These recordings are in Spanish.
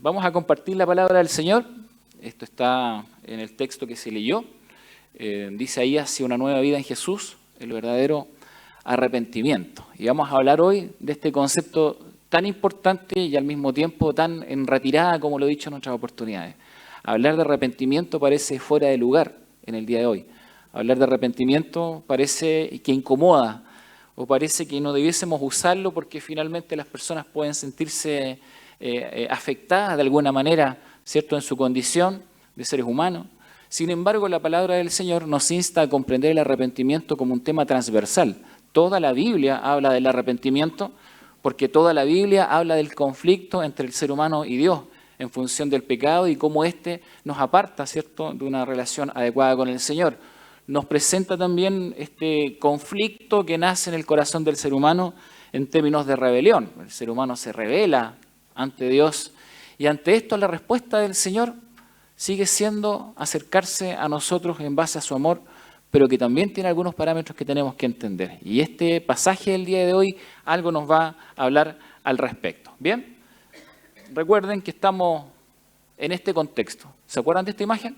Vamos a compartir la palabra del Señor. Esto está en el texto que se leyó. Dice ahí, hacia una nueva vida en Jesús, el verdadero arrepentimiento. Y vamos a hablar hoy de este concepto tan importante y al mismo tiempo tan en retirada como lo he dicho en otras oportunidades. Hablar de arrepentimiento parece fuera de lugar en el día de hoy. Hablar de arrepentimiento parece que incomoda o parece que no debiésemos usarlo porque finalmente las personas pueden sentirse afectadas de alguna manera, ¿cierto?, en su condición de seres humanos. Sin embargo, la palabra del Señor nos insta a comprender el arrepentimiento como un tema transversal. Toda la Biblia habla del arrepentimiento porque toda la Biblia habla del conflicto entre el ser humano y Dios en función del pecado y cómo éste nos aparta, ¿cierto?, de una relación adecuada con el Señor. Nos presenta también este conflicto que nace en el corazón del ser humano en términos de rebelión. El ser humano se rebela ante Dios y ante esto la respuesta del Señor sigue siendo acercarse a nosotros en base a su amor, pero que también tiene algunos parámetros que tenemos que entender. Y este pasaje del día de hoy algo nos va a hablar al respecto. ¿Bien? Recuerden que estamos en este contexto. ¿Se acuerdan de esta imagen?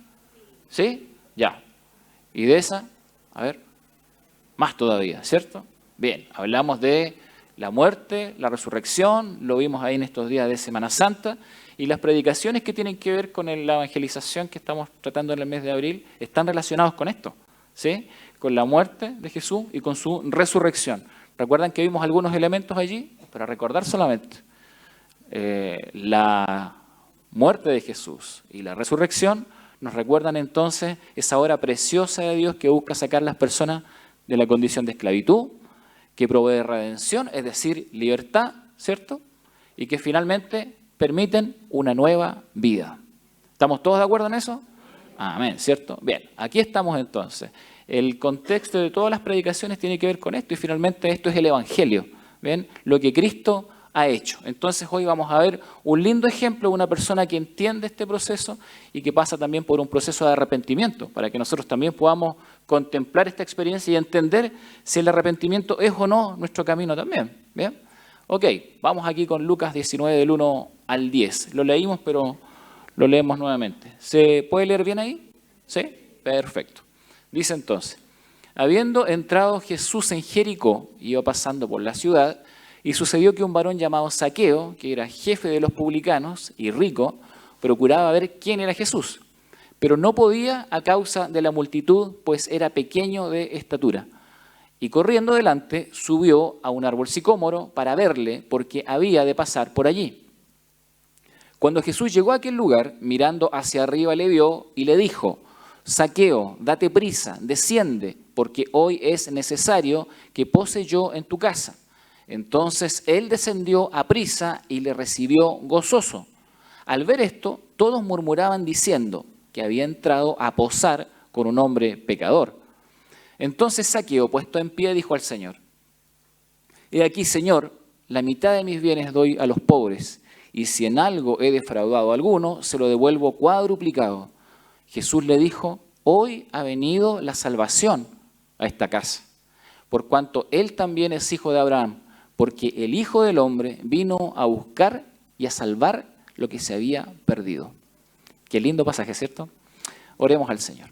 ¿Sí? Ya. Y de esa, a ver, más todavía, ¿cierto? Bien, hablamos de la muerte, la resurrección, lo vimos ahí en estos días de Semana Santa, y las predicaciones que tienen que ver con la evangelización que estamos tratando en el mes de abril están relacionados con esto, ¿sí? Con la muerte de Jesús y con su resurrección. ¿Recuerdan que vimos algunos elementos allí? Para recordar solamente, la muerte de Jesús y la resurrección nos recuerdan entonces esa obra preciosa de Dios que busca sacar a las personas de la condición de esclavitud, que provee redención, es decir, libertad, ¿cierto? Y que finalmente permiten una nueva vida. ¿Estamos todos de acuerdo en eso? Amén, ¿cierto? Bien, aquí estamos entonces. El contexto de todas las predicaciones tiene que ver con esto y finalmente esto es el Evangelio, ¿ven? Lo que Cristo ha hecho. Entonces hoy vamos a ver un lindo ejemplo de una persona que entiende este proceso y que pasa también por un proceso de arrepentimiento, para que nosotros también podamos contemplar esta experiencia y entender si el arrepentimiento es o no nuestro camino también. ¿Bien? Ok, vamos aquí con Lucas 19 del 1 al 10. Lo leímos, pero lo leemos nuevamente. ¿Se puede leer bien ahí? ¿Sí? Perfecto. Dice entonces, habiendo entrado Jesús en Jericó, iba pasando por la ciudad, y sucedió que un varón llamado Zaqueo, que era jefe de los publicanos y rico, procuraba ver quién era Jesús, pero no podía a causa de la multitud, pues era pequeño de estatura. Y corriendo delante, subió a un árbol sicómoro para verle, porque había de pasar por allí. Cuando Jesús llegó a aquel lugar, mirando hacia arriba le vio y le dijo, Zaqueo, date prisa, desciende, porque hoy es necesario que pose yo en tu casa. Entonces él descendió aprisa y le recibió gozoso. Al ver esto, todos murmuraban diciendo que había entrado a posar con un hombre pecador. Entonces Zaqueo, puesto en pie, dijo al Señor, he aquí, Señor, la mitad de mis bienes doy a los pobres, y si en algo he defraudado a alguno, se lo devuelvo cuadruplicado. Jesús le dijo, hoy ha venido la salvación a esta casa, por cuanto él también es hijo de Abraham, porque el Hijo del Hombre vino a buscar y a salvar lo que se había perdido. Qué lindo pasaje, ¿cierto? Oremos al Señor.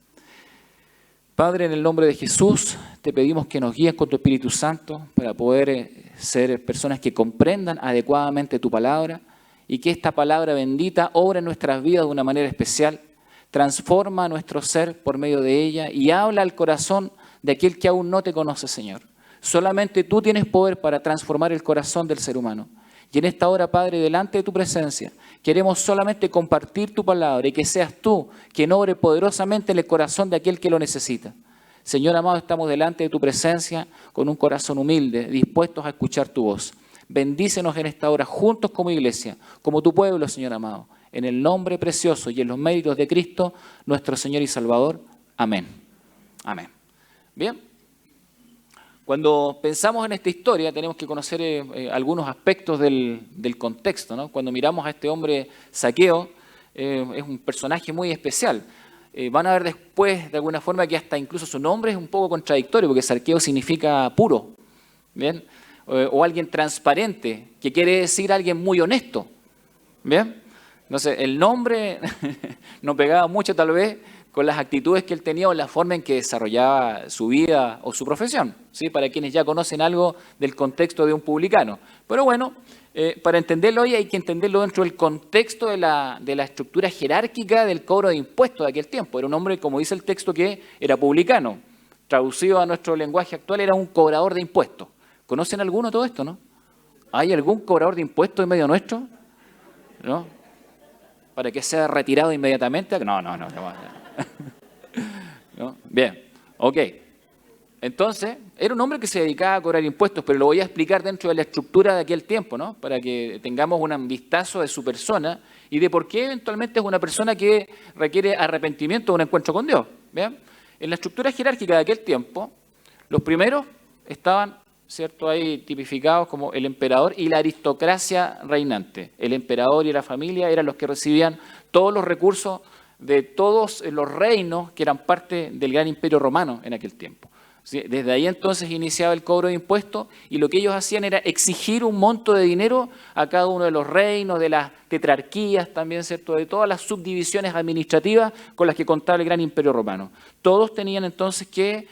Padre, en el nombre de Jesús, te pedimos que nos guíes con tu Espíritu Santo para poder ser personas que comprendan adecuadamente tu palabra y que esta palabra bendita obra en nuestras vidas de una manera especial, transforma nuestro ser por medio de ella y habla al corazón de aquel que aún no te conoce, Señor. Solamente tú tienes poder para transformar el corazón del ser humano. Y en esta hora, Padre, delante de tu presencia, queremos solamente compartir tu palabra y que seas tú quien obre poderosamente en el corazón de aquel que lo necesita. Señor amado, estamos delante de tu presencia con un corazón humilde, dispuestos a escuchar tu voz. Bendícenos en esta hora juntos como iglesia, como tu pueblo, Señor amado. En el nombre precioso y en los méritos de Cristo, nuestro Señor y Salvador. Amén. Amén. Bien. Cuando pensamos en esta historia tenemos que conocer algunos aspectos del contexto, ¿no? Cuando miramos a este hombre Zaqueo, es un personaje muy especial. Van a ver después, de alguna forma, que hasta incluso su nombre es un poco contradictorio, porque Zaqueo significa puro, ¿bien? O alguien transparente, que quiere decir alguien muy honesto, ¿bien? No sé, el nombre no pegaba mucho tal vez con las actitudes que él tenía o la forma en que desarrollaba su vida o su profesión, ¿sí? Para quienes ya conocen algo del contexto de un publicano. Pero bueno, para entenderlo hoy hay que entenderlo dentro del contexto de la estructura jerárquica del cobro de impuestos de aquel tiempo. Era un hombre, como dice el texto, que era publicano. Traducido a nuestro lenguaje actual, era un cobrador de impuestos. ¿Conocen alguno todo esto, no? ¿Hay algún cobrador de impuestos en medio nuestro? ¿No? ¿Para que sea retirado inmediatamente? No. ¿No? Bien, ok. Entonces, era un hombre que se dedicaba a cobrar impuestos, pero lo voy a explicar dentro de la estructura de aquel tiempo, ¿no? Para que tengamos un vistazo de su persona y de por qué eventualmente es una persona que requiere arrepentimiento o un encuentro con Dios. ¿Bien? En la estructura jerárquica de aquel tiempo, los primeros estaban, ¿cierto?, ahí tipificados como el emperador y la aristocracia reinante. El emperador y la familia eran los que recibían todos los recursos de todos los reinos que eran parte del gran imperio romano en aquel tiempo. ¿Sí? Desde ahí entonces iniciaba el cobro de impuestos y lo que ellos hacían era exigir un monto de dinero a cada uno de los reinos, de las tetrarquías también, ¿cierto?, de todas las subdivisiones administrativas con las que contaba el gran imperio romano. Todos tenían entonces que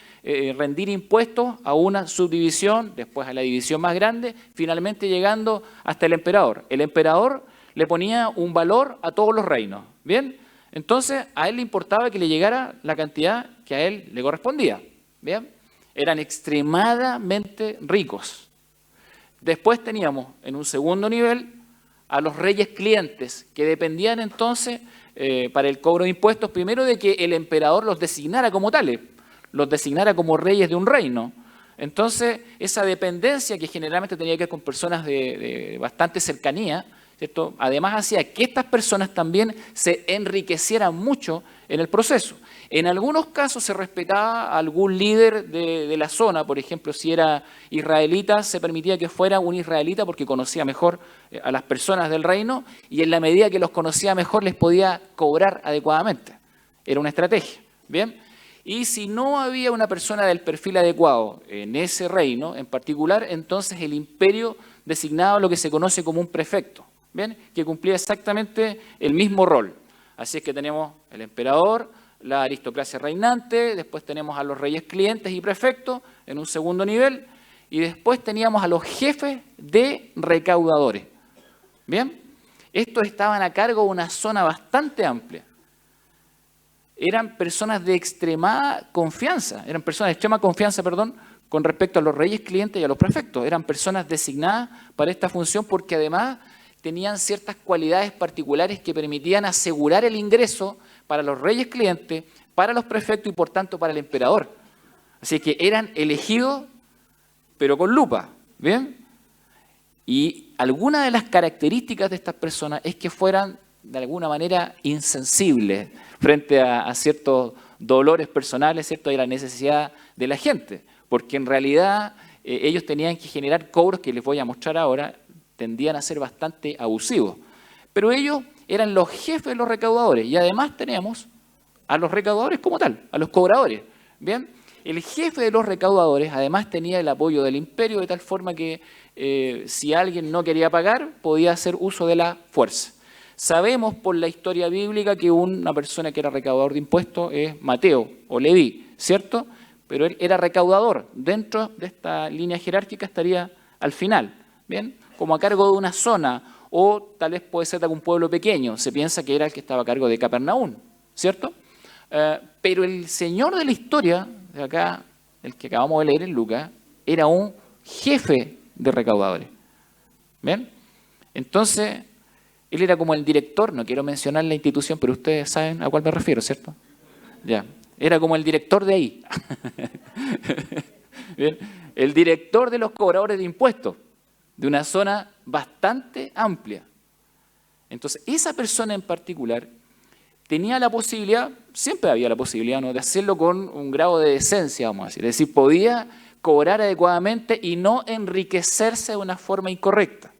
rendir impuestos a una subdivisión, después a la división más grande, finalmente llegando hasta el emperador. El emperador le ponía un valor a todos los reinos, ¿bien? Entonces a él le importaba que le llegara la cantidad que a él le correspondía, ¿bien? Eran extremadamente ricos. Después teníamos en un segundo nivel a los reyes clientes, que dependían entonces para el cobro de impuestos, primero de que el emperador los designara como tales, los designara como reyes de un reino. Entonces, esa dependencia que generalmente tenía que ver con personas de bastante cercanía, ¿cierto?, además hacía que estas personas también se enriquecieran mucho en el proceso. En algunos casos se respetaba a algún líder de la zona, por ejemplo, si era israelita, se permitía que fuera un israelita porque conocía mejor a las personas del reino y en la medida que los conocía mejor les podía cobrar adecuadamente. Era una estrategia, ¿bien? Y si no había una persona del perfil adecuado en ese reino en particular, entonces el imperio designaba lo que se conoce como un prefecto, ¿bien?, que cumplía exactamente el mismo rol. Así es que tenemos el emperador, la aristocracia reinante, después tenemos a los reyes clientes y prefectos en un segundo nivel, y después teníamos a los jefes de recaudadores. ¿Bien? Estos estaban a cargo de una zona bastante amplia. Eran personas de extrema confianza, con respecto a los reyes clientes y a los prefectos. Eran personas designadas para esta función porque además tenían ciertas cualidades particulares que permitían asegurar el ingreso para los reyes clientes, para los prefectos y por tanto para el emperador. Así que eran elegidos, pero con lupa, ¿bien? Y alguna de las características de estas personas es que fueran de alguna manera insensibles frente a ciertos dolores personales, ¿cierto?, y la necesidad de la gente, porque en realidad ellos tenían que generar cobros que les voy a mostrar ahora, tendían a ser bastante abusivos. Pero ellos eran los jefes de los recaudadores y además tenemos a los recaudadores como tal, a los cobradores. ¿Bien? El jefe de los recaudadores además tenía el apoyo del imperio de tal forma que si alguien no quería pagar podía hacer uso de la fuerza. Sabemos por la historia bíblica que una persona que era recaudador de impuestos es Mateo o Leví, ¿cierto? Pero él era recaudador. Dentro de esta línea jerárquica estaría al final, ¿bien?, como a cargo de una zona, o tal vez puede ser de algún pueblo pequeño. Se piensa que era el que estaba a cargo de Capernaum, ¿cierto? Pero el señor de la historia, de acá, el que acabamos de leer en Lucas, era un jefe de recaudadores. ¿Bien? Entonces, él era como el director, no quiero mencionar la institución, pero ustedes saben a cuál me refiero, ¿cierto? Ya, era como el director de ahí. ¿Bien? El director de los cobradores de impuestos, de una zona bastante amplia. Entonces, esa persona en particular tenía la posibilidad, siempre había la posibilidad, ¿no?, de hacerlo con un grado de decencia, vamos a decir. Es decir, podía cobrar adecuadamente y no enriquecerse de una forma incorrecta.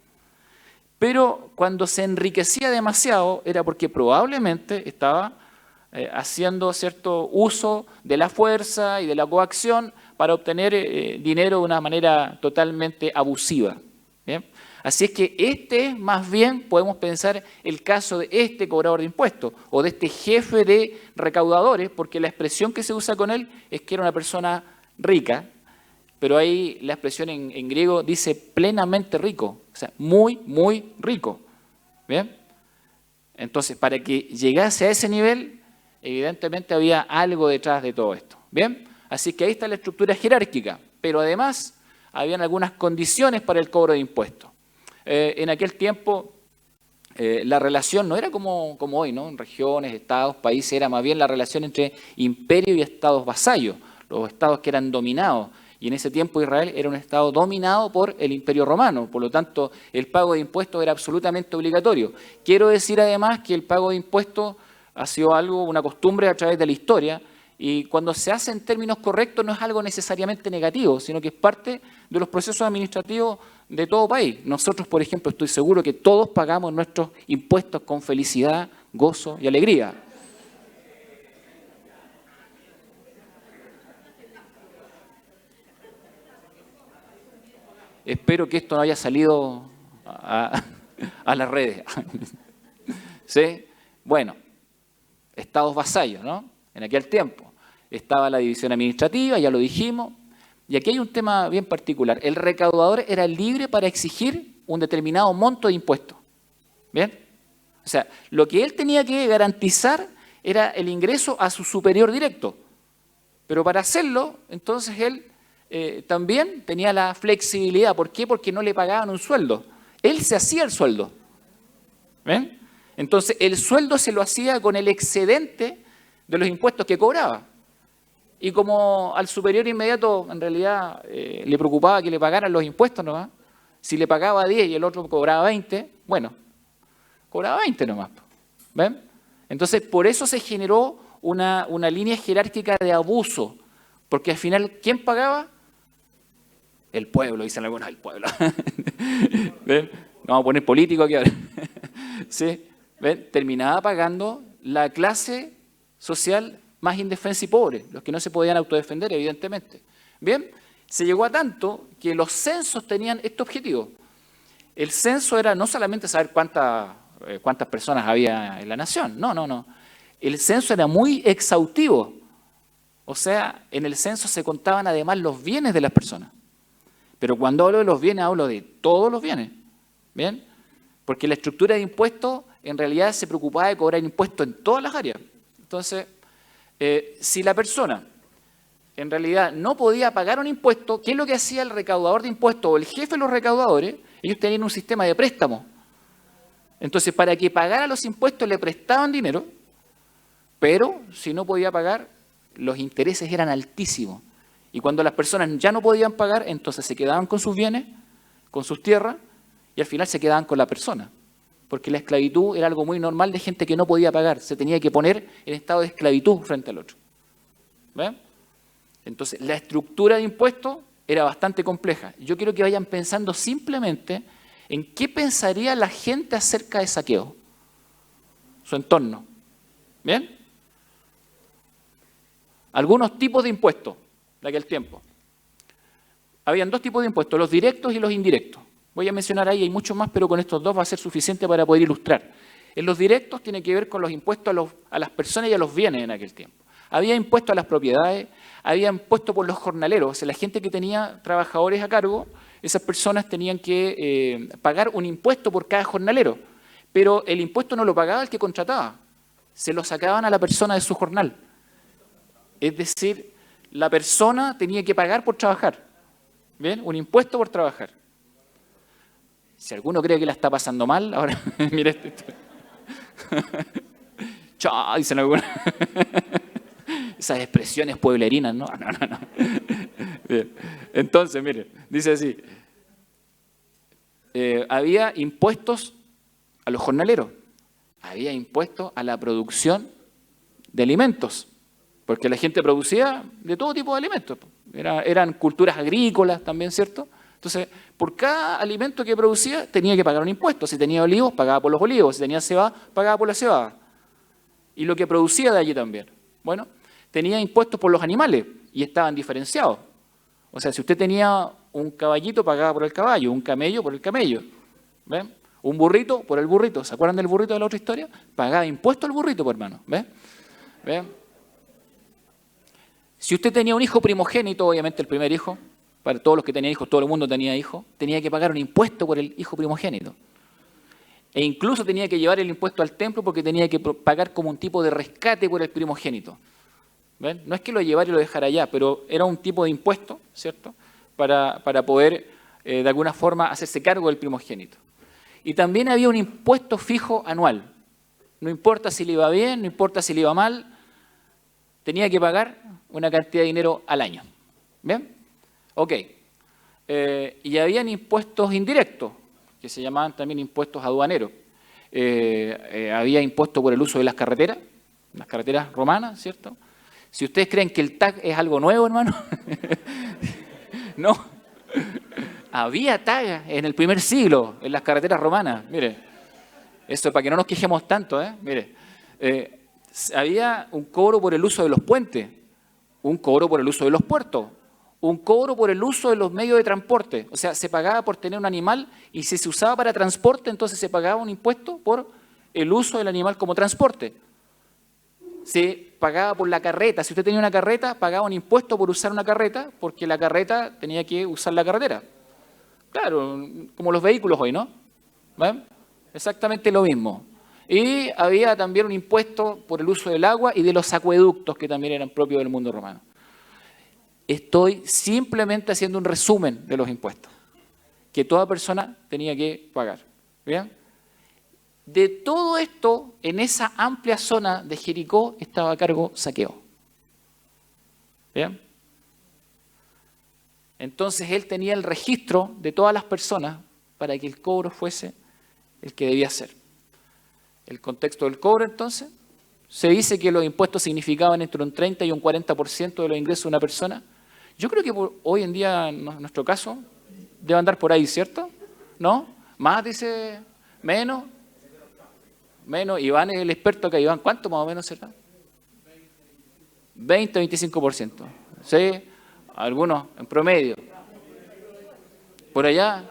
Pero cuando se enriquecía demasiado era porque probablemente estaba haciendo cierto uso de la fuerza y de la coacción para obtener dinero de una manera totalmente abusiva. ¿Bien? Así es que más bien podemos pensar el caso de este cobrador de impuestos o de este jefe de recaudadores, porque la expresión que se usa con él es que era una persona rica, pero ahí la expresión en griego dice plenamente rico, o sea, muy, muy rico. ¿Bien? Entonces, para que llegase a ese nivel, evidentemente había algo detrás de todo esto. ¿Bien? Así que ahí está la estructura jerárquica, pero además habían algunas condiciones para el cobro de impuestos. En aquel tiempo la relación no era como hoy, ¿no? En regiones, estados, países, era más bien la relación entre imperio y estados vasallos, los estados que eran dominados. Y en ese tiempo Israel era un estado dominado por el Imperio Romano, por lo tanto el pago de impuestos era absolutamente obligatorio. Quiero decir además que el pago de impuestos ha sido una costumbre a través de la historia, y cuando se hace en términos correctos no es algo necesariamente negativo, sino que es parte de los procesos administrativos de todo país. Nosotros, por ejemplo, estoy seguro que todos pagamos nuestros impuestos con felicidad, gozo y alegría. Espero que esto no haya salido a las redes. ¿Sí? Bueno, estados vasallos, ¿no? En aquel tiempo estaba la división administrativa, ya lo dijimos, y aquí hay un tema bien particular. El recaudador era libre para exigir un determinado monto de impuestos. ¿Bien? O sea, lo que él tenía que garantizar era el ingreso a su superior directo. Pero para hacerlo, entonces él también tenía la flexibilidad. ¿Por qué? Porque no le pagaban un sueldo. Él se hacía el sueldo. ¿Ven? Entonces, el sueldo se lo hacía con el excedente de los impuestos que cobraba. Y como al superior inmediato, en realidad, le preocupaba que le pagaran los impuestos nomás, si le pagaba 10 y el otro cobraba 20, bueno, cobraba 20 nomás. ¿Ven? Entonces, por eso se generó una línea jerárquica de abuso, porque al final, ¿quién pagaba? El pueblo, dicen algunos, el pueblo. ¿Ven? Vamos a poner político aquí ahora. ¿Sí? ¿Ven? Terminaba pagando la clase social más indefensa y pobre, los que no se podían autodefender, evidentemente. Bien, se llegó a tanto que los censos tenían este objetivo. El censo era no solamente saber cuántas personas había en la nación, no. El censo era muy exhaustivo. O sea, en el censo se contaban además los bienes de las personas. Pero cuando hablo de los bienes, hablo de todos los bienes. ¿Bien? Porque la estructura de impuestos en realidad se preocupaba de cobrar impuestos en todas las áreas. Entonces, si la persona en realidad no podía pagar un impuesto, ¿qué es lo que hacía el recaudador de impuestos o el jefe de los recaudadores? Ellos tenían un sistema de préstamo. Entonces, para que pagara los impuestos le prestaban dinero, pero si no podía pagar, los intereses eran altísimos. Y cuando las personas ya no podían pagar, entonces se quedaban con sus bienes, con sus tierras, y al final se quedaban con la persona. Porque la esclavitud era algo muy normal de gente que no podía pagar. Se tenía que poner en estado de esclavitud frente al otro. ¿Ven? Entonces, la estructura de impuestos era bastante compleja. Yo quiero que vayan pensando simplemente en qué pensaría la gente acerca de saqueo. Su entorno. ¿Bien? Algunos tipos de impuestos de aquel tiempo. Habían dos tipos de impuestos, los directos y los indirectos. Voy a mencionar ahí, hay muchos más, pero con estos dos va a ser suficiente para poder ilustrar. En los directos tiene que ver con los impuestos a las personas y a los bienes en aquel tiempo. Había impuestos a las propiedades, había impuestos por los jornaleros, o sea, la gente que tenía trabajadores a cargo, esas personas tenían que pagar un impuesto por cada jornalero, pero el impuesto no lo pagaba el que contrataba, se lo sacaban a la persona de su jornal. Es decir, la persona tenía que pagar por trabajar, ¿bien? Un impuesto por trabajar. Si alguno cree que la está pasando mal, ahora mira esto. Chao, dicen algunos. Esas expresiones pueblerinas, ¿no? No. Bien. Entonces, mire, dice así. Había impuestos a los jornaleros. Había impuestos a la producción de alimentos. Porque la gente producía de todo tipo de alimentos. Eran culturas agrícolas también, ¿cierto? Entonces, por cada alimento que producía tenía que pagar un impuesto. Si tenía olivos, pagaba por los olivos. Si tenía cebada, pagaba por la cebada. Y lo que producía de allí también. Bueno, tenía impuestos por los animales y estaban diferenciados. O sea, si usted tenía un caballito, pagaba por el caballo, un camello por el camello. ¿Ven? Un burrito por el burrito. ¿Se acuerdan del burrito de la otra historia? Pagaba impuesto al burrito, pues, hermano. ¿Ven? ¿Ven? Si usted tenía un hijo primogénito, obviamente el primer hijo, para todos los que tenían hijos, todo el mundo tenía hijos, tenía que pagar un impuesto por el hijo primogénito. E incluso tenía que llevar el impuesto al templo porque tenía que pagar como un tipo de rescate por el primogénito. ¿Ven? No es que lo llevara y lo dejara allá, pero era un tipo de impuesto, ¿cierto? Para poder, de alguna forma, hacerse cargo del primogénito. Y también había un impuesto fijo anual. No importa si le iba bien, no importa si le iba mal, tenía que pagar una cantidad de dinero al año. ¿Bien? Ok. Y habían impuestos indirectos, que se llamaban también impuestos aduaneros. Había impuesto por el uso de las carreteras romanas, ¿cierto? Si ustedes creen que el TAG es algo nuevo, hermano, no. Había TAG en el primer siglo, en las carreteras romanas. Mire, eso para que no nos quejemos tanto, mire. Había un cobro por el uso de los puentes, un cobro por el uso de los puertos, un cobro por el uso de los medios de transporte. O sea, se pagaba por tener un animal y si se usaba para transporte, entonces se pagaba un impuesto por el uso del animal como transporte. Se pagaba por la carreta. Si usted tenía una carreta, pagaba un impuesto por usar una carreta, porque la carreta tenía que usar la carretera. Claro, como los vehículos hoy, ¿no? ¿Ven? Exactamente lo mismo. Y había también un impuesto por el uso del agua y de los acueductos, que también eran propios del mundo romano. Estoy simplemente haciendo un resumen de los impuestos que toda persona tenía que pagar. ¿Bien? De todo esto, en esa amplia zona de Jericó estaba a cargo Zaqueo. ¿Bien? Entonces él tenía el registro de todas las personas para que el cobro fuese el que debía ser. El contexto del cobro, entonces, se dice que los impuestos significaban entre un 30 y un 40% de los ingresos de una persona. Yo creo que hoy en día, en nuestro caso, debe andar por ahí, ¿cierto? ¿No? ¿Más, dice? ¿Menos? Menos. Iván es el experto acá. Iván, ¿cuánto más o menos será? 20, 25%. ¿Sí? Algunos en promedio. ¿Por allá?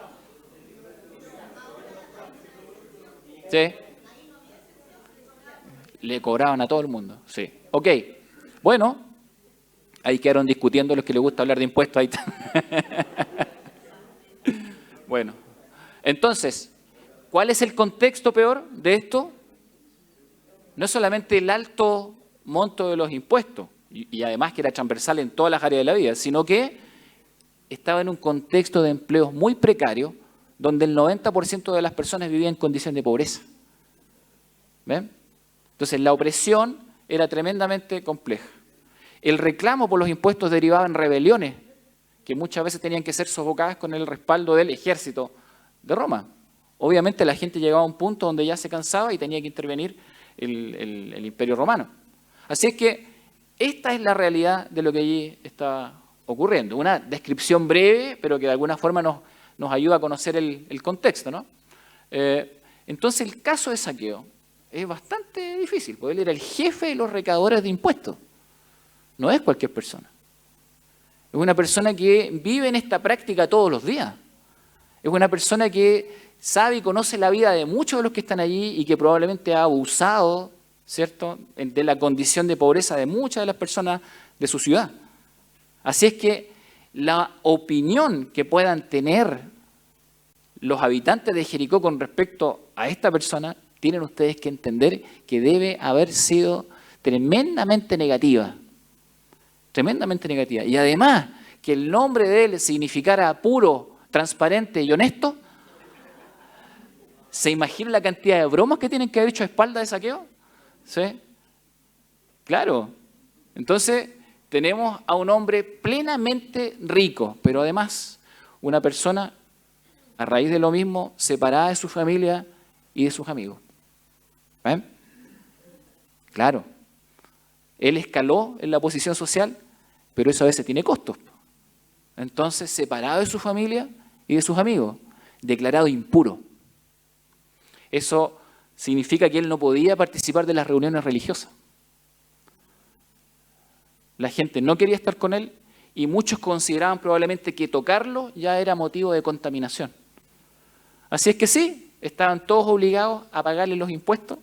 ¿Sí? Le cobraban a todo el mundo. Sí. Ok. Bueno, ahí quedaron discutiendo los que les gusta hablar de impuestos. Ahí está. Bueno, entonces, ¿cuál es el contexto peor de esto? No es solamente el alto monto de los impuestos, y además que era transversal en todas las áreas de la vida, sino que estaba en un contexto de empleos muy precarios, donde el 90% de las personas vivían en condición de pobreza. ¿Ven? Entonces, la opresión era tremendamente compleja. El reclamo por los impuestos derivaba en rebeliones, que muchas veces tenían que ser sofocadas con el respaldo del ejército de Roma. Obviamente la gente llegaba a un punto donde ya se cansaba y tenía que intervenir el Imperio Romano. Así es que esta es la realidad de lo que allí está ocurriendo. Una descripción breve, pero que de alguna forma nos ayuda a conocer el contexto, ¿no? Entonces el caso de Zaqueo es bastante difícil, porque él era el jefe de los recaudadores de impuestos. No es cualquier persona. Es una persona que vive en esta práctica todos los días. Es una persona que sabe y conoce la vida de muchos de los que están allí y que probablemente ha abusado, ¿cierto?, de la condición de pobreza de muchas de las personas de su ciudad. Así es que la opinión que puedan tener los habitantes de Jericó con respecto a esta persona, tienen ustedes que entender que debe haber sido tremendamente negativa. Tremendamente negativa. Y además, que el nombre de él significara puro, transparente y honesto. ¿Se imagina la cantidad de bromas que tienen que haber hecho a espaldas de Zaqueo? ¿Sí? Claro. Entonces, tenemos a un hombre plenamente rico, pero además una persona, a raíz de lo mismo, separada de su familia y de sus amigos. ¿Ven? Claro. Él escaló en la posición social, pero eso a veces tiene costos. Entonces, separado de su familia y de sus amigos, declarado impuro. Eso significa que él no podía participar de las reuniones religiosas. La gente no quería estar con él y muchos consideraban probablemente que tocarlo ya era motivo de contaminación. Así es que sí, estaban todos obligados a pagarle los impuestos,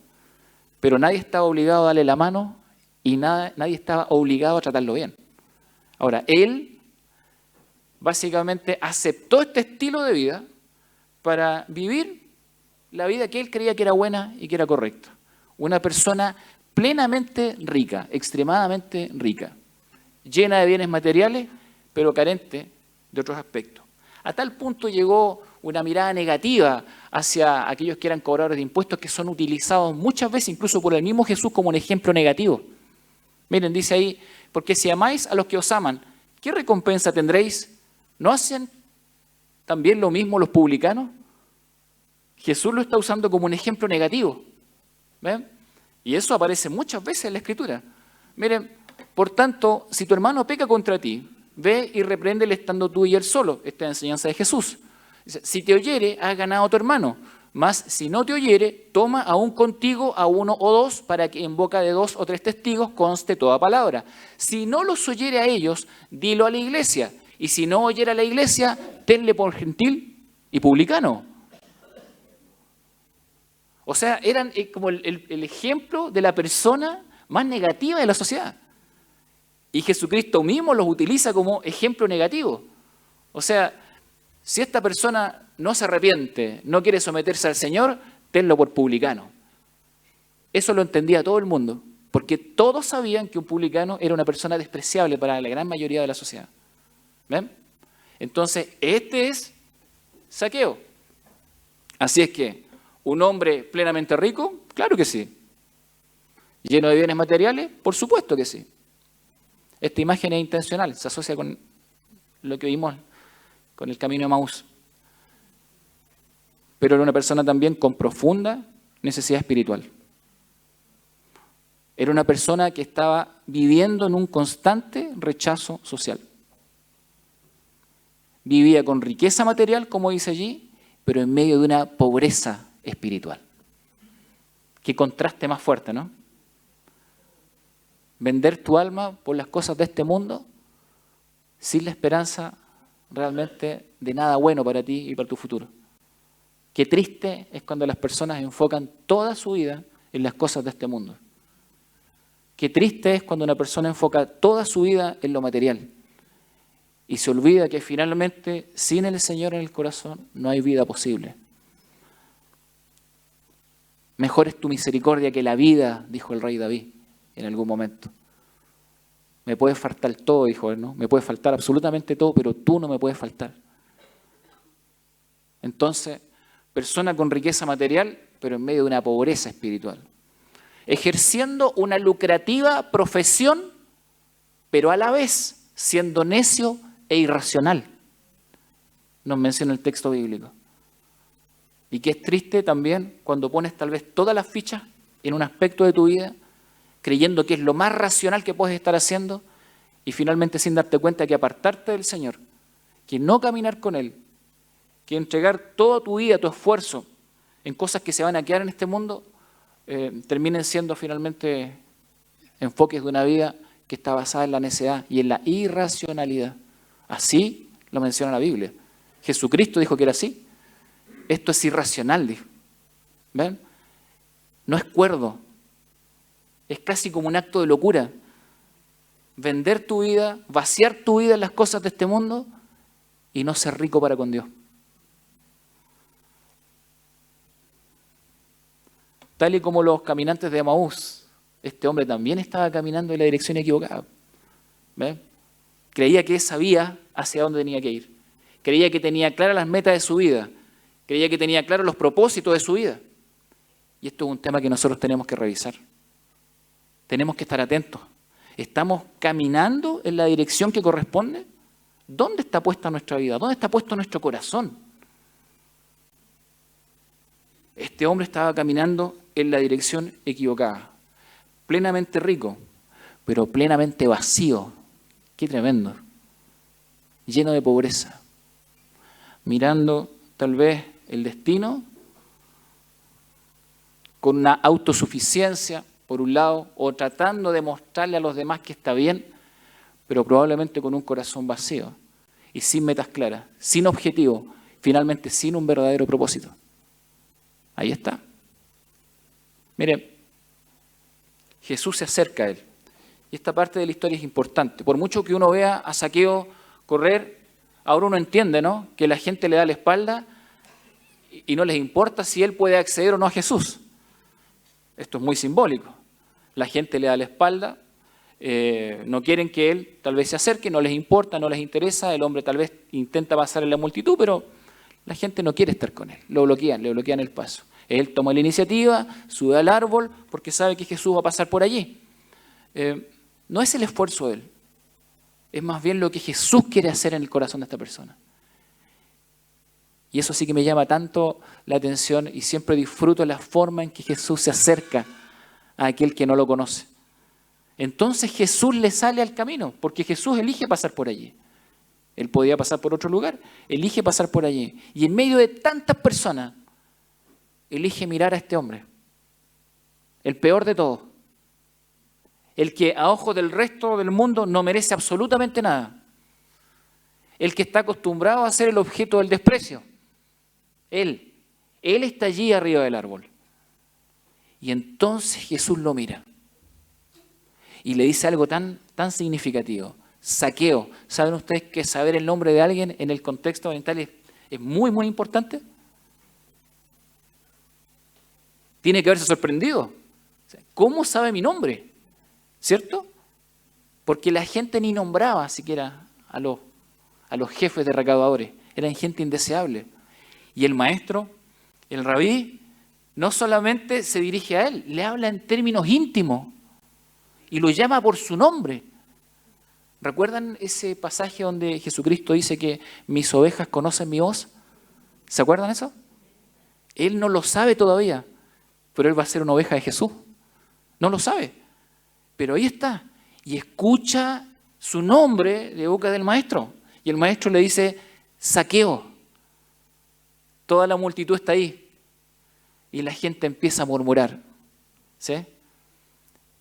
pero nadie estaba obligado a darle la mano y nadie estaba obligado a tratarlo bien. Ahora, él básicamente aceptó este estilo de vida para vivir la vida que él creía que era buena y que era correcta. Una persona plenamente rica, extremadamente rica, llena de bienes materiales, pero carente de otros aspectos. A tal punto llegó una mirada negativa hacia aquellos que eran cobradores de impuestos, que son utilizados muchas veces, incluso por el mismo Jesús, como un ejemplo negativo. Miren, dice ahí, porque si amáis a los que os aman, ¿qué recompensa tendréis? ¿No hacen también lo mismo los publicanos? Jesús lo está usando como un ejemplo negativo. ¿Ven? Y eso aparece muchas veces en la Escritura. Miren, por tanto, si tu hermano peca contra ti, ve y repréndele estando tú y él solo. Esta es la enseñanza de Jesús. Dice, si te oyere, has ganado a tu hermano. Mas si no te oyere, toma aún contigo a uno o dos, para que en boca de 2 o 3 testigos conste toda palabra. Si no los oyere a ellos, dilo a la iglesia. Y si no oyere a la iglesia, tenle por gentil y publicano. O sea, eran como el ejemplo de la persona más negativa de la sociedad. Y Jesucristo mismo los utiliza como ejemplo negativo. O sea, si esta persona no se arrepiente, no quiere someterse al Señor, tenlo por publicano. Eso lo entendía todo el mundo, porque todos sabían que un publicano era una persona despreciable para la gran mayoría de la sociedad. ¿Ven? Entonces, este es Zaqueo. Así es que, ¿un hombre plenamente rico? Claro que sí. ¿Lleno de bienes materiales? Por supuesto que sí. Esta imagen es intencional, se asocia con lo que vimos con el camino de Emaús. Pero era una persona también con profunda necesidad espiritual. Era una persona que estaba viviendo en un constante rechazo social. Vivía con riqueza material, como dice allí, pero en medio de una pobreza espiritual. Qué contraste más fuerte, ¿no? Vender tu alma por las cosas de este mundo sin la esperanza realmente de nada bueno para ti y para tu futuro. Qué triste es cuando las personas enfocan toda su vida en las cosas de este mundo. Qué triste es cuando una persona enfoca toda su vida en lo material y se olvida que finalmente sin el Señor en el corazón no hay vida posible. Mejor es tu misericordia que la vida, dijo el rey David en algún momento. Me puede faltar todo, dijo él, ¿no? Me puede faltar absolutamente todo, pero tú no me puedes faltar. Entonces, persona con riqueza material, pero en medio de una pobreza espiritual. Ejerciendo una lucrativa profesión, pero a la vez siendo necio e irracional. Nos menciona el texto bíblico. Y que es triste también cuando pones tal vez todas las fichas en un aspecto de tu vida, creyendo que es lo más racional que puedes estar haciendo, y finalmente sin darte cuenta que apartarte del Señor, que no caminar con Él, que entregar toda tu vida, tu esfuerzo en cosas que se van a quedar en este mundo, terminen siendo finalmente enfoques de una vida que está basada en la necedad y en la irracionalidad. Así lo menciona la Biblia. Jesucristo dijo que era así. Esto es irracional, dijo. ¿Ven? No es cuerdo. Es casi como un acto de locura. Vender tu vida, vaciar tu vida en las cosas de este mundo y no ser rico para con Dios. Tal y como los caminantes de Emaús, este hombre también estaba caminando en la dirección equivocada. ¿Ven? Creía que sabía hacia dónde tenía que ir. Creía que tenía claras las metas de su vida. Creía que tenía claros los propósitos de su vida. Y esto es un tema que nosotros tenemos que revisar. Tenemos que estar atentos. ¿Estamos caminando en la dirección que corresponde? ¿Dónde está puesta nuestra vida? ¿Dónde está puesto nuestro corazón? Este hombre estaba caminando en la dirección equivocada. Plenamente rico, pero plenamente vacío. Qué tremendo. Lleno de pobreza. Mirando tal vez el destino con una autosuficiencia, por un lado, o tratando de mostrarle a los demás que está bien, pero probablemente con un corazón vacío y sin metas claras, sin objetivo, finalmente sin un verdadero propósito. Ahí está. Mire, Jesús se acerca a él. Y esta parte de la historia es importante. Por mucho que uno vea a Zaqueo correr, ahora uno entiende, ¿no?, que la gente le da la espalda y no les importa si él puede acceder o no a Jesús. Esto es muy simbólico. La gente le da la espalda, no quieren que él tal vez se acerque, no les importa, no les interesa. El hombre tal vez intenta pasar en la multitud, pero la gente no quiere estar con él. Lo bloquean, le bloquean el paso. Él toma la iniciativa, sube al árbol porque sabe que Jesús va a pasar por allí. No es el esfuerzo de él, es más bien lo que Jesús quiere hacer en el corazón de esta persona. Y eso sí que me llama tanto la atención y siempre disfruto la forma en que Jesús se acerca a aquel que no lo conoce. Entonces Jesús le sale al camino, porque Jesús elige pasar por allí. Él podía pasar por otro lugar, elige pasar por allí. Y en medio de tantas personas, elige mirar a este hombre, el peor de todos, el que a ojos del resto del mundo no merece absolutamente nada, el que está acostumbrado a ser el objeto del desprecio. Él está allí arriba del árbol. Y entonces Jesús lo mira y le dice algo tan significativo. Zaqueo. ¿Saben ustedes que saber el nombre de alguien en el contexto oriental es muy, muy importante? Tiene que haberse sorprendido. ¿Cómo sabe mi nombre? ¿Cierto? Porque la gente ni nombraba siquiera a los jefes de recaudadores. Eran gente indeseable. Y el maestro, el rabí, no solamente se dirige a él, le habla en términos íntimos y lo llama por su nombre. ¿Recuerdan ese pasaje donde Jesucristo dice que mis ovejas conocen mi voz? ¿Se acuerdan eso? Él no lo sabe todavía, pero él va a ser una oveja de Jesús. No lo sabe, pero ahí está. Y escucha su nombre de boca del maestro. Y el maestro le dice, Zaqueo. Toda la multitud está ahí. Y la gente empieza a murmurar. ¿Sí?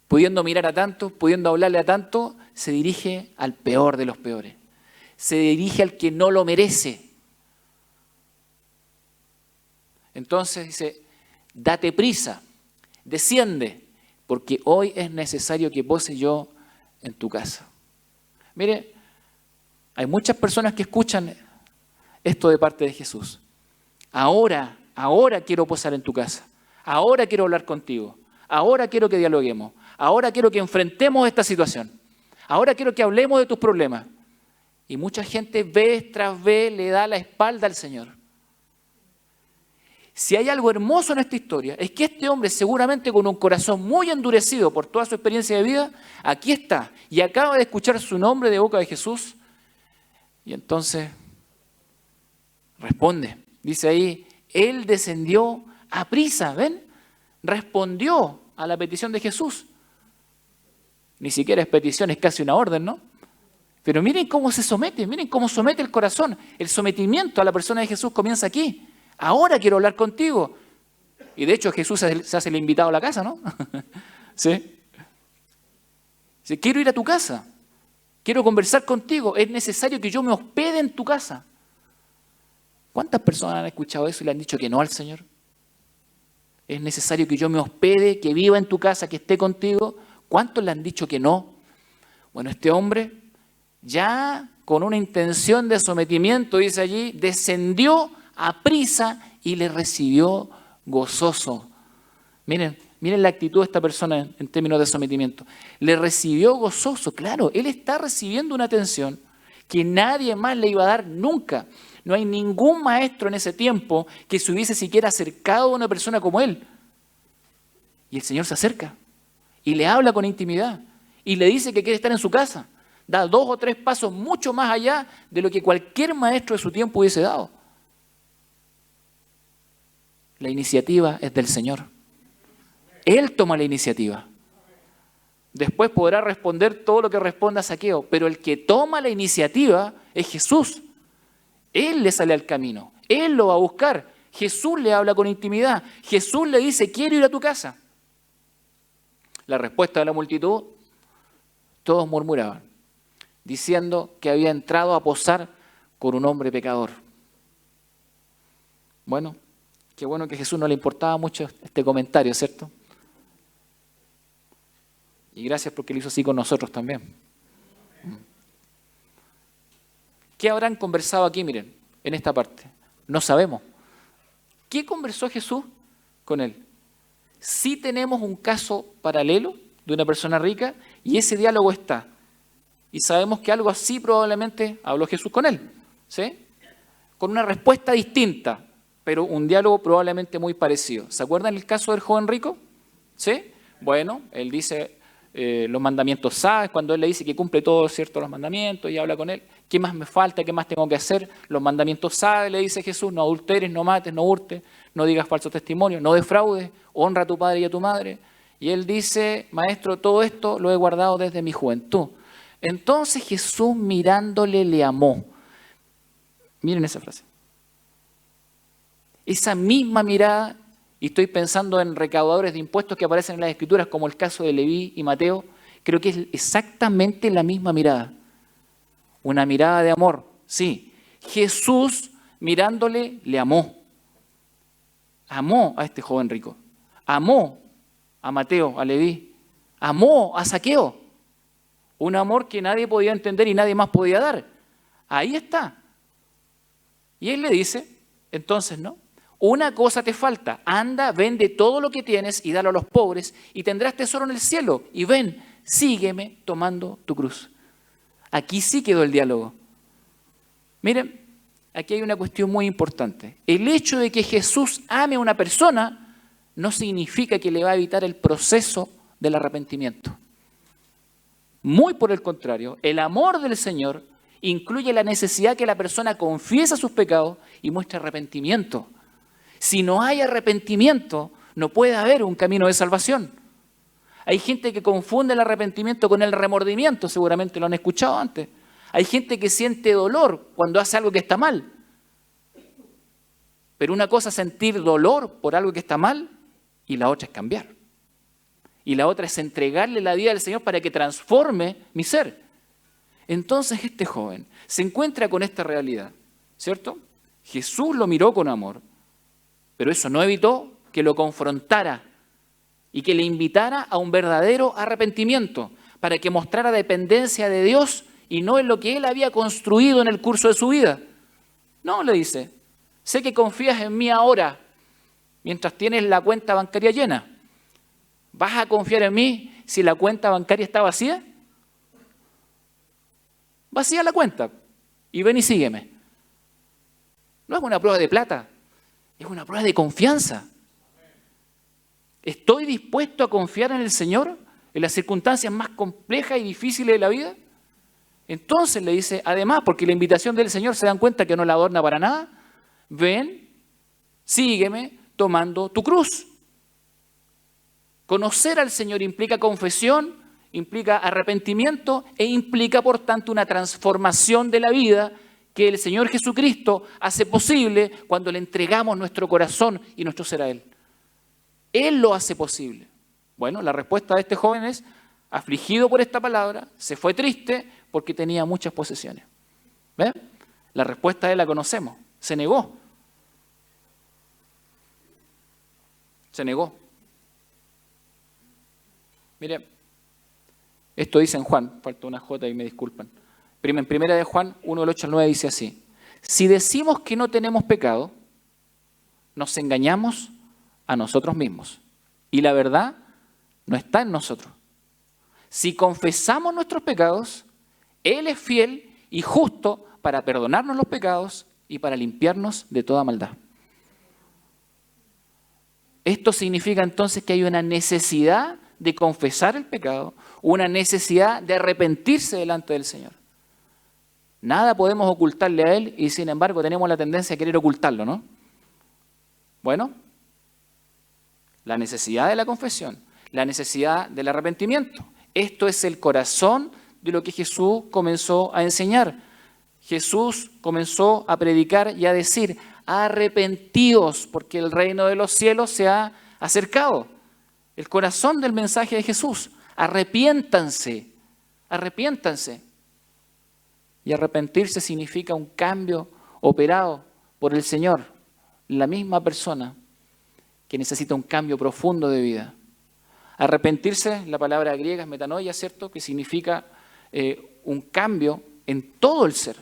Pudiendo mirar a tantos, pudiendo hablarle a tantos, se dirige al peor de los peores. Se dirige al que no lo merece. Entonces dice, date prisa, desciende, porque hoy es necesario que pose yo en tu casa. Mire, hay muchas personas que escuchan esto de parte de Jesús. Ahora quiero posar en tu casa. Ahora quiero hablar contigo. Ahora quiero que dialoguemos. Ahora quiero que enfrentemos esta situación. Ahora quiero que hablemos de tus problemas. Y mucha gente vez tras vez le da la espalda al Señor. Si hay algo hermoso en esta historia, es que este hombre, seguramente con un corazón muy endurecido por toda su experiencia de vida, aquí está y acaba de escuchar su nombre de boca de Jesús. Y entonces responde. Dice ahí, él descendió a prisa, ¿ven? Respondió a la petición de Jesús. Ni siquiera es petición, es casi una orden, ¿no? Pero miren cómo se somete, miren cómo somete el corazón. El sometimiento a la persona de Jesús comienza aquí. Ahora quiero hablar contigo. Y de hecho Jesús se hace el invitado a la casa, ¿no? ¿Sí? Dice, quiero ir a tu casa. Quiero conversar contigo. Es necesario que yo me hospede en tu casa. ¿Cuántas personas han escuchado eso y le han dicho que no al Señor? Es necesario que yo me hospede, que viva en tu casa, que esté contigo. ¿Cuántos le han dicho que no? Bueno, este hombre, ya con una intención de sometimiento, dice allí, descendió a prisa y le recibió gozoso. Miren la actitud de esta persona en términos de sometimiento. Le recibió gozoso, claro, él está recibiendo una atención que nadie más le iba a dar nunca. No hay ningún maestro en ese tiempo que se hubiese siquiera acercado a una persona como él. Y el Señor se acerca y le habla con intimidad y le dice que quiere estar en su casa. Da 2 o 3 pasos mucho más allá de lo que cualquier maestro de su tiempo hubiese dado. La iniciativa es del Señor. Él toma la iniciativa. Después podrá responder todo lo que responda Zaqueo, pero el que toma la iniciativa es Jesús. Él le sale al camino, él lo va a buscar. Jesús le habla con intimidad. Jesús le dice, quiero ir a tu casa. La respuesta de la multitud, todos murmuraban, diciendo que había entrado a posar con un hombre pecador. Bueno, Qué bueno que a Jesús no le importaba mucho este comentario, ¿cierto? Y gracias porque lo hizo así con nosotros también. ¿Qué habrán conversado aquí, miren, en esta parte? No sabemos. ¿Qué conversó Jesús con él? Sí tenemos un caso paralelo de una persona rica y ese diálogo está. Y sabemos que algo así probablemente habló Jesús con él, ¿sí? Con una respuesta distinta, pero un diálogo probablemente muy parecido. ¿Se acuerdan el caso del joven rico? ¿Sí? Bueno, él dice los mandamientos sabes, cuando él le dice que cumple todos los mandamientos y habla con él. ¿Qué más me falta? ¿Qué más tengo que hacer? Los mandamientos sabes, le dice Jesús, no adulteres, no mates, no hurtes, no digas falso testimonio, no defraudes, honra a tu padre y a tu madre. Y él dice, maestro, todo esto lo he guardado desde mi juventud. Entonces Jesús mirándole le amó. Miren esa frase. Esa misma mirada, y estoy pensando en recaudadores de impuestos que aparecen en las Escrituras, como el caso de Leví y Mateo, creo que es exactamente la misma mirada. Una mirada de amor, sí. Jesús mirándole le amó. Amó a este joven rico. Amó a Mateo, a Leví. Amó a Zaqueo. Un amor que nadie podía entender y nadie más podía dar. Ahí está. Y él le dice, entonces, ¿no? Una cosa te falta, anda, vende todo lo que tienes y dalo a los pobres y tendrás tesoro en el cielo. Y ven, sígueme tomando tu cruz. Aquí sí quedó el diálogo. Miren, aquí hay una cuestión muy importante. El hecho de que Jesús ame a una persona no significa que le va a evitar el proceso del arrepentimiento. Muy por el contrario, el amor del Señor incluye la necesidad que la persona confiesa sus pecados y muestre arrepentimiento. Si no hay arrepentimiento, no puede haber un camino de salvación. Hay gente que confunde el arrepentimiento con el remordimiento, seguramente lo han escuchado antes. Hay gente que siente dolor cuando hace algo que está mal. Pero una cosa es sentir dolor por algo que está mal y la otra es cambiar. Y la otra es entregarle la vida al Señor para que transforme mi ser. Entonces este joven se encuentra con esta realidad, ¿cierto? Jesús lo miró con amor, pero eso no evitó que lo confrontara y que le invitara a un verdadero arrepentimiento para que mostrara dependencia de Dios y no en lo que él había construido en el curso de su vida. No, le dice, sé que confías en mí ahora, mientras tienes la cuenta bancaria llena. ¿Vas a confiar en mí si la cuenta bancaria está vacía? Vacía la cuenta y ven y sígueme. No es una prueba de plata, es una prueba de confianza. ¿Estoy dispuesto a confiar en el Señor en las circunstancias más complejas y difíciles de la vida? Entonces le dice, además, porque la invitación del Señor se dan cuenta que no la adorna para nada, ven, sígueme tomando tu cruz. Conocer al Señor implica confesión, implica arrepentimiento e implica, por tanto, una transformación de la vida que el Señor Jesucristo hace posible cuando le entregamos nuestro corazón y nuestro ser a Él. Él lo hace posible. Bueno, la respuesta de este joven es, afligido por esta palabra, se fue triste porque tenía muchas posesiones. ¿Ven? La respuesta de él la conocemos. Se negó. Se negó. Mire, esto dice en Juan, falta una J y me disculpan. En primera de Juan 1, del 8 al 9 dice así, si decimos que no tenemos pecado, nos engañamos a nosotros mismos y la verdad no está en nosotros. Si confesamos nuestros pecados, Él es fiel y justo para perdonarnos los pecados y para limpiarnos de toda maldad. Esto significa entonces que hay una necesidad de confesar el pecado, una necesidad de arrepentirse delante del Señor. Nada podemos ocultarle a Él y sin embargo tenemos la tendencia a querer ocultarlo, ¿no? Bueno, la necesidad de la confesión, la necesidad del arrepentimiento. Esto es el corazón de lo que Jesús comenzó a enseñar. Jesús comenzó a predicar y a decir, arrepentíos porque el reino de los cielos se ha acercado. El corazón del mensaje de Jesús, arrepiéntanse, arrepiéntanse. Y arrepentirse significa un cambio operado por el Señor, la misma persona, que necesita un cambio profundo de vida. Arrepentirse, la palabra griega es metanoia, ¿cierto? Que significa un cambio en todo el ser.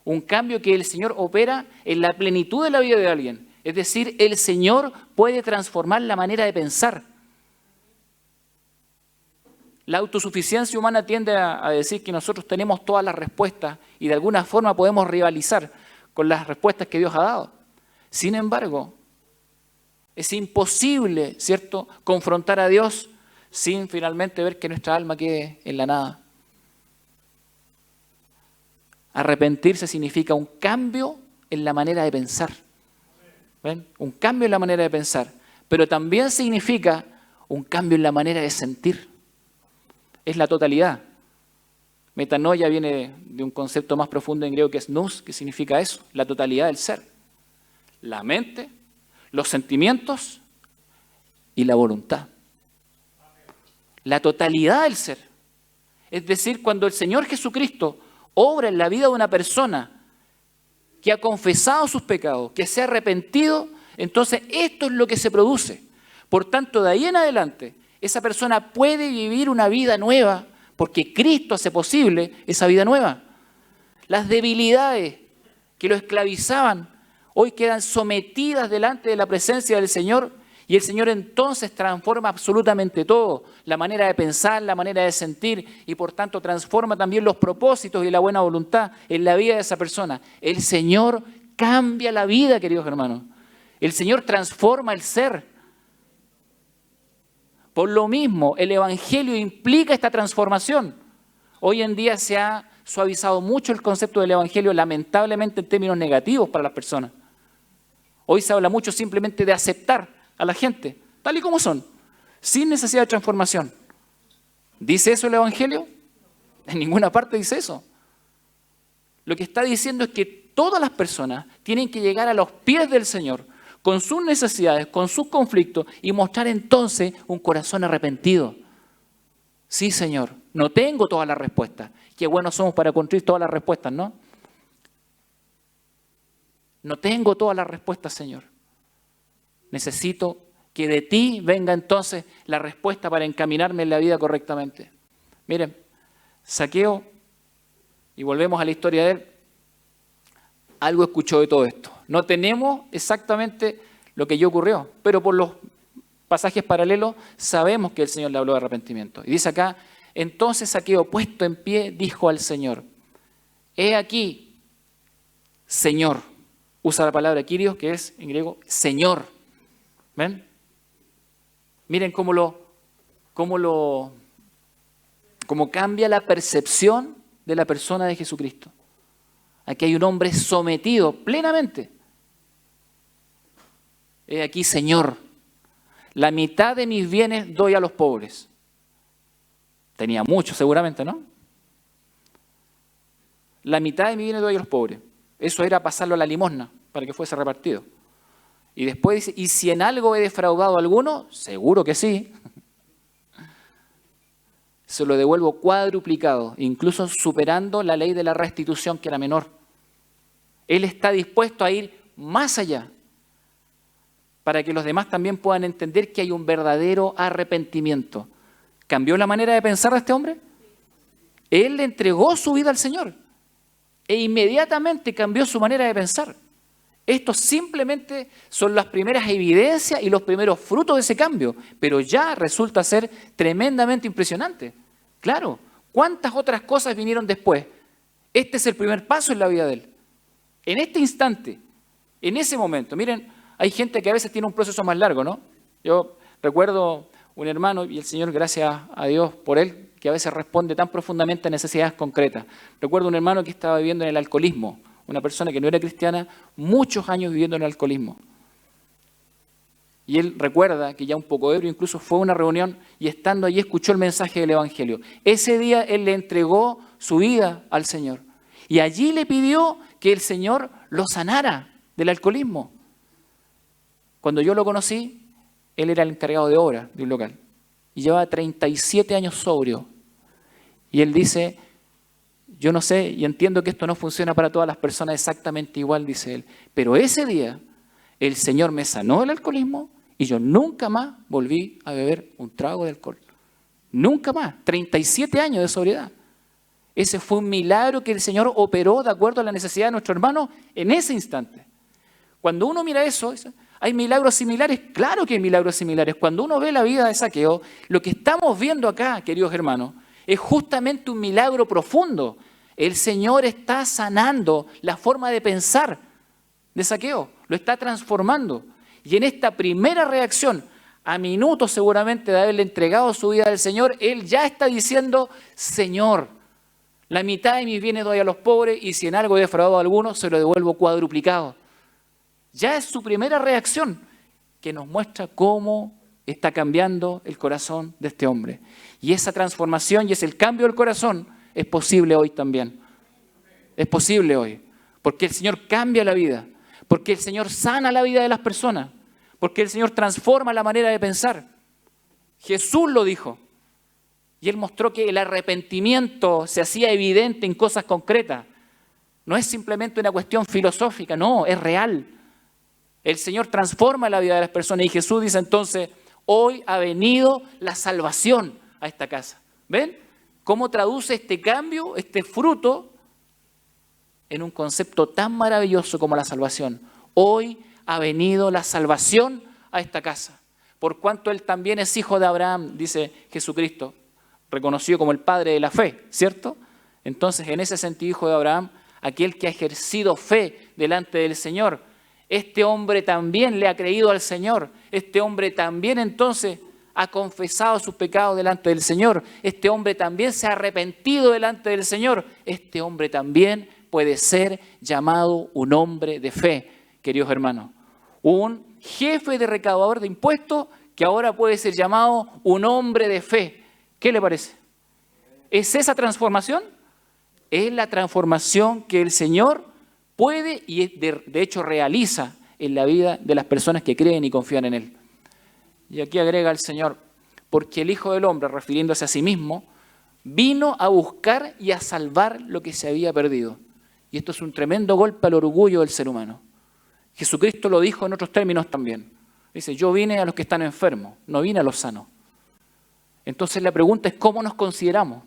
Un cambio que el Señor opera en la plenitud de la vida de alguien. Es decir, el Señor puede transformar la manera de pensar. La autosuficiencia humana tiende a decir que nosotros tenemos todas las respuestas y de alguna forma podemos rivalizar con las respuestas que Dios ha dado. Sin embargo, es imposible, ¿cierto?, confrontar a Dios sin finalmente ver que nuestra alma quede en la nada. Arrepentirse significa un cambio en la manera de pensar. ¿Ven? Un cambio en la manera de pensar. Pero también significa un cambio en la manera de sentir. Es la totalidad. Metanoia viene de un concepto más profundo en griego que es nous, que significa eso, la totalidad del ser. La mente, los sentimientos y la voluntad. La totalidad del ser. Es decir, cuando el Señor Jesucristo obra en la vida de una persona que ha confesado sus pecados, que se ha arrepentido, entonces esto es lo que se produce. Por tanto, de ahí en adelante, esa persona puede vivir una vida nueva porque Cristo hace posible esa vida nueva. Las debilidades que lo esclavizaban hoy quedan sometidas delante de la presencia del Señor y el Señor entonces transforma absolutamente todo, la manera de pensar, la manera de sentir y por tanto transforma también los propósitos y la buena voluntad en la vida de esa persona. El Señor cambia la vida, queridos hermanos. El Señor transforma el ser. Por lo mismo, el Evangelio implica esta transformación. Hoy en día se ha suavizado mucho el concepto del Evangelio, lamentablemente en términos negativos para las personas. Hoy se habla mucho simplemente de aceptar a la gente, tal y como son, sin necesidad de transformación. ¿Dice eso el Evangelio? En ninguna parte dice eso. Lo que está diciendo es que todas las personas tienen que llegar a los pies del Señor, con sus necesidades, con sus conflictos, y mostrar entonces un corazón arrepentido. Sí, Señor, no tengo todas las respuestas. Qué buenos somos para construir todas las respuestas, ¿no? No tengo todas las respuestas, Señor. Necesito que de ti venga entonces la respuesta para encaminarme en la vida correctamente. Miren, Zaqueo, y volvemos a la historia de él, algo escuchó de todo esto. No tenemos exactamente lo que allí ocurrió, pero por los pasajes paralelos sabemos que el Señor le habló de arrepentimiento. Y dice acá, entonces Zaqueo, puesto en pie, dijo al Señor, he aquí, Señor. Usa la palabra Kyrios, que es en griego Señor. ¿Ven? Miren cómo cambia la percepción de la persona de Jesucristo. Aquí hay un hombre sometido plenamente. He aquí, Señor, la mitad de mis bienes doy a los pobres. Tenía mucho seguramente, ¿no? La mitad de mis bienes doy a los pobres. Eso era pasarlo a la limosna para que fuese repartido. Y después dice, ¿y si en algo he defraudado a alguno? Seguro que sí. Se lo devuelvo cuadruplicado, incluso superando la ley de la restitución que era menor. Él está dispuesto a ir más allá para que los demás también puedan entender que hay un verdadero arrepentimiento. ¿Cambió la manera de pensar de este hombre? Él le entregó su vida al Señor e inmediatamente cambió su manera de pensar. Estos simplemente son las primeras evidencias y los primeros frutos de ese cambio, pero ya resulta ser tremendamente impresionante. Claro, ¿cuántas otras cosas vinieron después? Este es el primer paso en la vida de él. En este instante, en ese momento, miren, hay gente que a veces tiene un proceso más largo, ¿no? Yo recuerdo un hermano, y el Señor, gracias a Dios por él, que a veces responde tan profundamente a necesidades concretas. Recuerdo un hermano que estaba viviendo en el alcoholismo, una persona que no era cristiana, muchos años viviendo en el alcoholismo. Y él recuerda que ya un poco ebrio, incluso fue a una reunión y estando allí escuchó el mensaje del Evangelio. Ese día él le entregó su vida al Señor. Y allí le pidió que el Señor lo sanara del alcoholismo. Cuando yo lo conocí, él era el encargado de obra de un local. Y llevaba 37 años sobrio. Y él dice, yo no sé y entiendo que esto no funciona para todas las personas exactamente igual, dice él. Pero ese día el Señor me sanó del alcoholismo y yo nunca más volví a beber un trago de alcohol. Nunca más. 37 años de sobriedad. Ese fue un milagro que el Señor operó de acuerdo a la necesidad de nuestro hermano en ese instante. Cuando uno mira eso, ¿hay milagros similares? Claro que hay milagros similares. Cuando uno ve la vida de Zaqueo, lo que estamos viendo acá, queridos hermanos, es justamente un milagro profundo. El Señor está sanando la forma de pensar de Zaqueo, lo está transformando. Y en esta primera reacción, a minutos seguramente de haberle entregado su vida al Señor, él ya está diciendo: Señor, la mitad de mis bienes doy a los pobres y si en algo he defraudado a alguno, se lo devuelvo cuadruplicado. Ya es su primera reacción que nos muestra cómo está cambiando el corazón de este hombre. Y esa transformación y ese cambio del corazón es posible hoy también. Es posible hoy. Porque el Señor cambia la vida. Porque el Señor sana la vida de las personas. Porque el Señor transforma la manera de pensar. Jesús lo dijo. Y Él mostró que el arrepentimiento se hacía evidente en cosas concretas. No es simplemente una cuestión filosófica, no, es real. El Señor transforma la vida de las personas y Jesús dice entonces: hoy ha venido la salvación a esta casa. ¿Ven cómo traduce este cambio, este fruto, en un concepto tan maravilloso como la salvación? Hoy ha venido la salvación a esta casa. Por cuanto Él también es hijo de Abraham, dice Jesucristo, reconocido como el padre de la fe, ¿cierto? Entonces, en ese sentido, hijo de Abraham, aquel que ha ejercido fe delante del Señor, este hombre también le ha creído al Señor. Este hombre también entonces ha confesado sus pecados delante del Señor. Este hombre también se ha arrepentido delante del Señor. Este hombre también puede ser llamado un hombre de fe, queridos hermanos. Un jefe de recaudador de impuestos que ahora puede ser llamado un hombre de fe. ¿Qué le parece? ¿Es esa transformación? Es la transformación que el Señor puede y de hecho realiza en la vida de las personas que creen y confían en Él. Y aquí agrega el Señor: porque el Hijo del Hombre, refiriéndose a sí mismo, vino a buscar y a salvar lo que se había perdido. Y esto es un tremendo golpe al orgullo del ser humano. Jesucristo lo dijo en otros términos también. Dice: yo vine a los que están enfermos, no vine a los sanos. Entonces la pregunta es: ¿cómo nos consideramos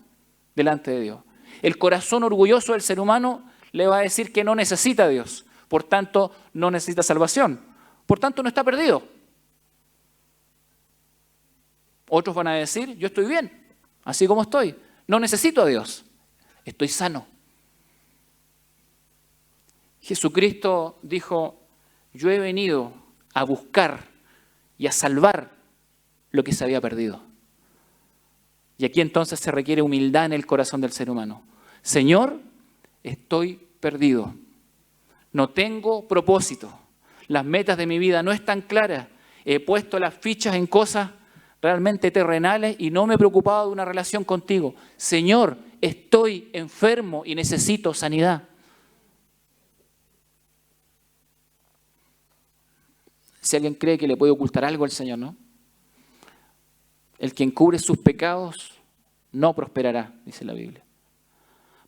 delante de Dios? El corazón orgulloso del ser humano le va a decir que no necesita a Dios, por tanto no necesita salvación, por tanto no está perdido. Otros van a decir: yo estoy bien, así como estoy, no necesito a Dios, estoy sano. Jesucristo dijo: yo he venido a buscar y a salvar lo que se había perdido. Y aquí entonces se requiere humildad en el corazón del ser humano. Señor, estoy perdido. No tengo propósito. Las metas de mi vida no están claras. He puesto las fichas en cosas realmente terrenales y no me he preocupado de una relación contigo. Señor, estoy enfermo y necesito sanidad. Si alguien cree que le puede ocultar algo al Señor, ¿no? El que encubre sus pecados no prosperará, dice la Biblia.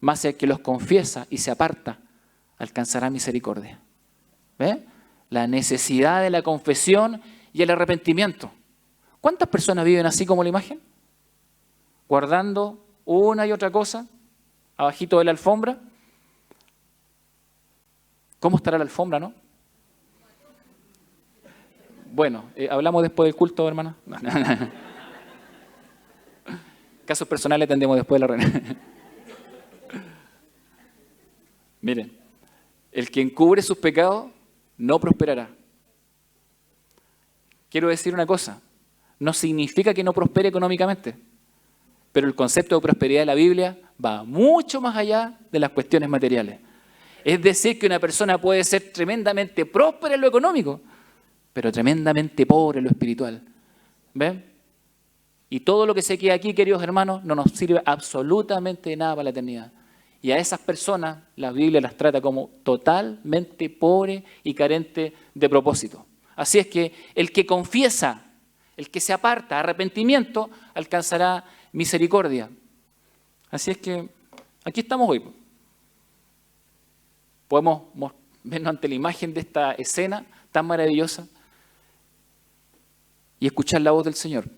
Mas el que los confiesa y se aparta, alcanzará misericordia. ¿Ve? La necesidad de la confesión y el arrepentimiento. ¿Cuántas personas viven así como la imagen? Guardando una y otra cosa, abajito de la alfombra. ¿Cómo estará la alfombra, no? Bueno, hablamos después del culto, hermana. Casos personales atendemos después de la reunión. Miren, el que encubre sus pecados no prosperará. Quiero decir una cosa, no significa que no prospere económicamente, pero el concepto de prosperidad de la Biblia va mucho más allá de las cuestiones materiales. Es decir, que una persona puede ser tremendamente próspera en lo económico, pero tremendamente pobre en lo espiritual. ¿Ven? Y todo lo que se queda aquí, queridos hermanos, no nos sirve absolutamente de nada para la eternidad. Y a esas personas la Biblia las trata como totalmente pobres y carentes de propósito. Así es que el que confiesa, el que se aparta, arrepentimiento, alcanzará misericordia. Así es que aquí estamos hoy. Podemos vernos ante la imagen de esta escena tan maravillosa. y escuchar la voz del Señor.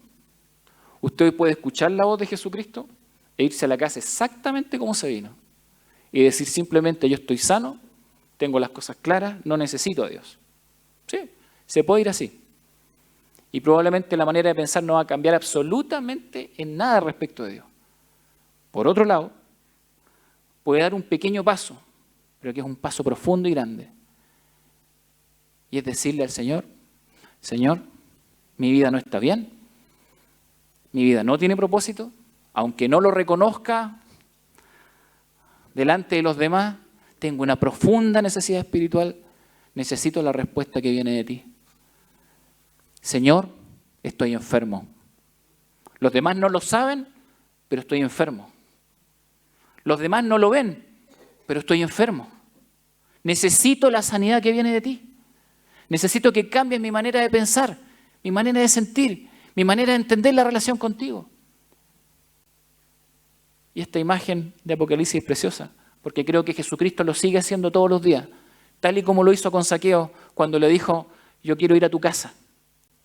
Usted hoy puede escuchar la voz de Jesucristo e irse a la casa exactamente como se vino. Y decir simplemente, yo estoy sano, tengo las cosas claras, no necesito a Dios. Sí, se puede ir así. Y probablemente la manera de pensar no va a cambiar absolutamente en nada respecto de Dios. Por otro lado, puede dar un pequeño paso, pero que es un paso profundo y grande. Y es decirle al Señor, Señor, mi vida no está bien, mi vida no tiene propósito, aunque no lo reconozca delante de los demás, tengo una profunda necesidad espiritual, necesito la respuesta que viene de ti. Señor, estoy enfermo. Los demás no lo saben, pero estoy enfermo. Los demás no lo ven, pero estoy enfermo. Necesito la sanidad que viene de ti. Necesito que cambies mi manera de pensar, mi manera de sentir, mi manera de entender la relación contigo. Y esta imagen de Apocalipsis es preciosa, porque creo que Jesucristo lo sigue haciendo todos los días, tal y como lo hizo con Zaqueo cuando le dijo, yo quiero ir a tu casa.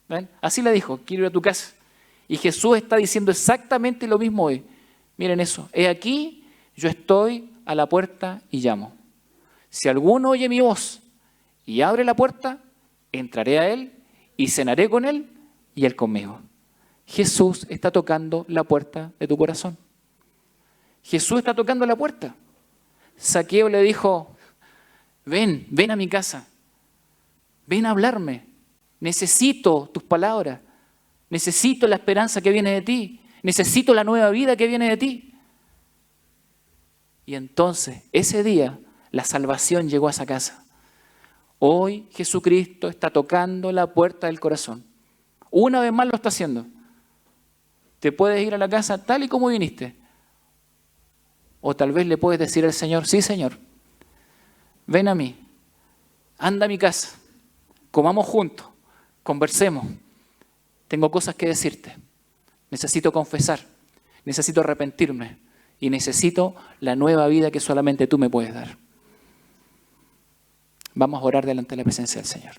¿Ven? Así le dijo, quiero ir a tu casa. Y Jesús está diciendo exactamente lo mismo hoy. Miren eso, he aquí, yo estoy a la puerta y llamo. Si alguno oye mi voz y abre la puerta, entraré a él y cenaré con él y él conmigo. Jesús está tocando la puerta de tu corazón. Jesús está tocando la puerta. Zaqueo le dijo, ven a mi casa, ven a hablarme, necesito tus palabras, necesito la esperanza que viene de ti, necesito la nueva vida que viene de ti. Y entonces, ese día, la salvación llegó a esa casa. Hoy Jesucristo está tocando la puerta del corazón. Una vez más lo está haciendo. Te puedes ir a la casa tal y como viniste. O tal vez le puedes decir al Señor, sí Señor, ven a mí, anda a mi casa, comamos juntos, conversemos. Tengo cosas que decirte. Necesito confesar, necesito arrepentirme y necesito la nueva vida que solamente tú me puedes dar. Vamos a orar delante de la presencia del Señor.